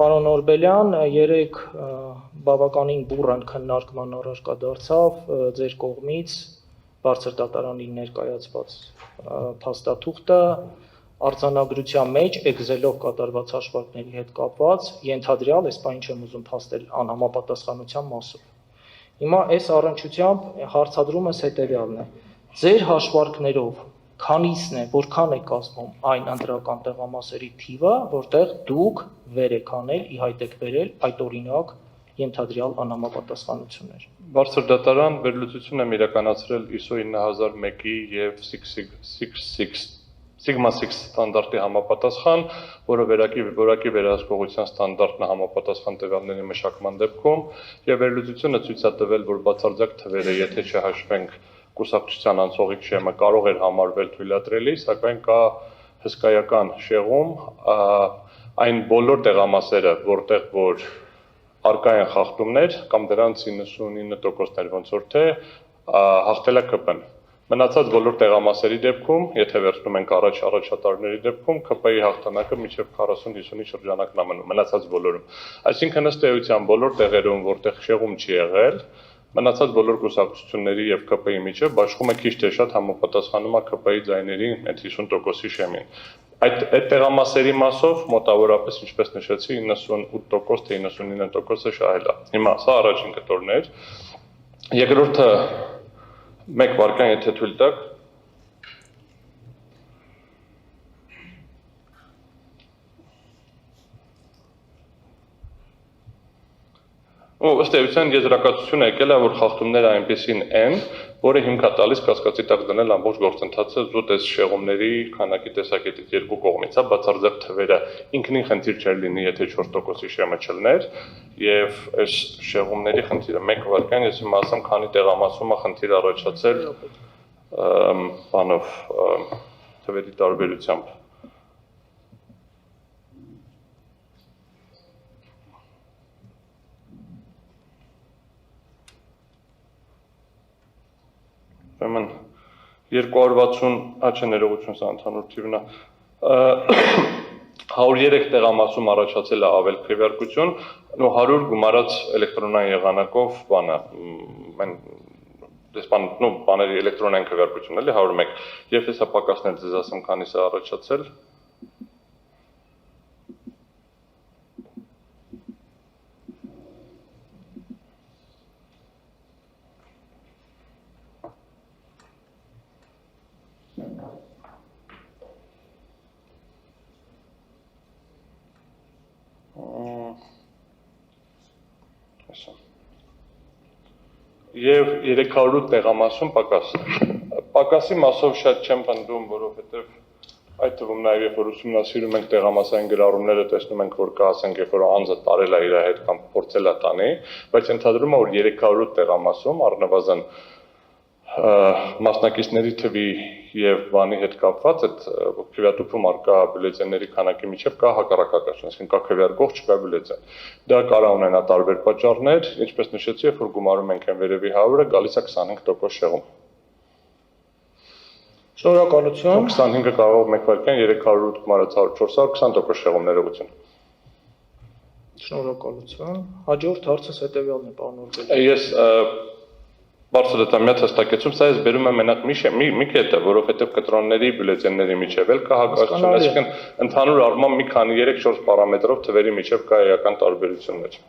Պարոն Օրբելյան, երեք բավականին բուռն քննարկման առարկա դարձավ ձեր կողմից բարձր դատարանի ներկայացված փաստաթուղթը արձանագրության մեջ էքսելով կատարված հաշվարկների հետ կապված ենթադրյալ, այս բանը չեմ ուզում փաստել անհամապատասխանության մասով։ Հիմա այս առնչությամբ հարցադրումս հետևյալն է. ձեր հաշվարկներով քանիսն է, որքան է կազմում այն ընտրական տեղամասերի թիվը, որտեղ դուք վեր եք անել, ի հայտ եք բերել այդ օրինակ ենթադրյալ անհամապատասխանություններ։ Բարձր դատարան վերլուծություն եմ իրականացրել ISO 9001-ի եւ Sigma 6 ստանդարտի համապատասխան, որը որակի վերահսկողության ստանդարտն համապատասխան տվյալների մշակման դեպքում եւ վերլուծությունը ցույց է տվել, որ բացարձակ թվերը, եթե չհաշվենք կուսակցության անցողիկ շեմը, կարող էր համարվել թույլատրելի, սակայն կա հսկայական շեղում այն բոլոր տեղամասերը, որտեղ որ արկա են խախտումներ կամ դրանց 99%-ներ ոնց որ թե հաղթել է ԿՊ-ն։ Մնացած բոլոր տեղամասերի դեպքում, եթե վերցնում ենք առաջատարների դեպքում, ԿՊ-ի հաղթանակը մինչև 40-50-ի շրջանակն է մնում, մնացած բոլորում։ Այսինքն ըստ էության բոլոր տեղերում, որտեղ շեղում չի եղել, մնացած բոլոր կուսակցությունների եւ ԿՊ-ի միջև բաշխումը քիչ թե շատ համապատասխանում է ԿՊ-ի ձայների այդ 50%-ի շեմին։ Այդ տեղամասերի մասով մոտավորապես, ինչպես նշեցի, 98% թե 99%-ը շահել է։ Հիմա սա առաջին կտորն էր։ Երկրորդը մեկ վարքան, եթե թույլ տաք։ Ըստ էության եզրակացությունը եկել է, որ խախտումները այնպեսին են, որը հիմք է տալիս կասկածի տակ դնել ամբողջ գործընթացը զուտ այս շեղումների քանակի տեսակետից երկու կողմից, բացարձակ թվերը ինքնին խնդիր չէր լինի, եթե 4%-ի շեմը չլներ, եւ այս շեղումների խնդիրը մեկ վարքան, ես հիմա ասեմ, քանի տեղամասում է խնդիր առաջացել բանով թվերի տարբերությամբ։ Ուրեմն 260 ներողություն սա ընդհանուր թիվն է 103 տեղամասում առաջացել է ավել քվեարկություն, 100 գումարած էլեկտրոնային եղանակով բանը բաների էլեկտրոնային քվեարկություն էլի 101 եւ հեսա պակասներ ձեզ ասեմ քանիսը առաջացել Եվ 300 տեղամասում պակասի մասով շատ չեմ պնդում, որովհետև այդ թվում նաև երբ որ ուսումնասիրում ենք տեղամասային գրառումները, տեսնում ենք, որ կա, ասենք, երբ որ անձը տարել է իր հետ կամ փորձել է տանի, բայց ենթադրում է, որ 300 տեղամասում առնվազն մասնակիցների թվի եւ բանի հետ կապված այդ քվեատուփում արկա բյուլետենների քանակի միջև կա հակառակականություն, այսինքն կա քվեարկող, չկա բյուլետեն։ Դա կարող ունենա տարբեր պատճառներ, ինչպես նշեցի, երբ որ գումարում ենք այն վերևի 100-ը, գալիս է 25% շեղում։ Շնորհակալություն։ 25-ը կարող է 1 վայրկյան 300 գումարած 420% շեղում ներողություն։ Շնորհակալություն։ Հաջորդ հարցս հետևյալն է, պարոն Օրբելյան։ Ես բարձր դատամյա հստակեցում, սա ես բերում եմ մենակ մի կետը, որովհետև կտրոնների բյուլետենների միջև էլ կա հակասություն, այսինքն ընդհանուր առմամբ մի քանի 3-4 պարամետրով թվերի միջև կա էական տարբերություններ։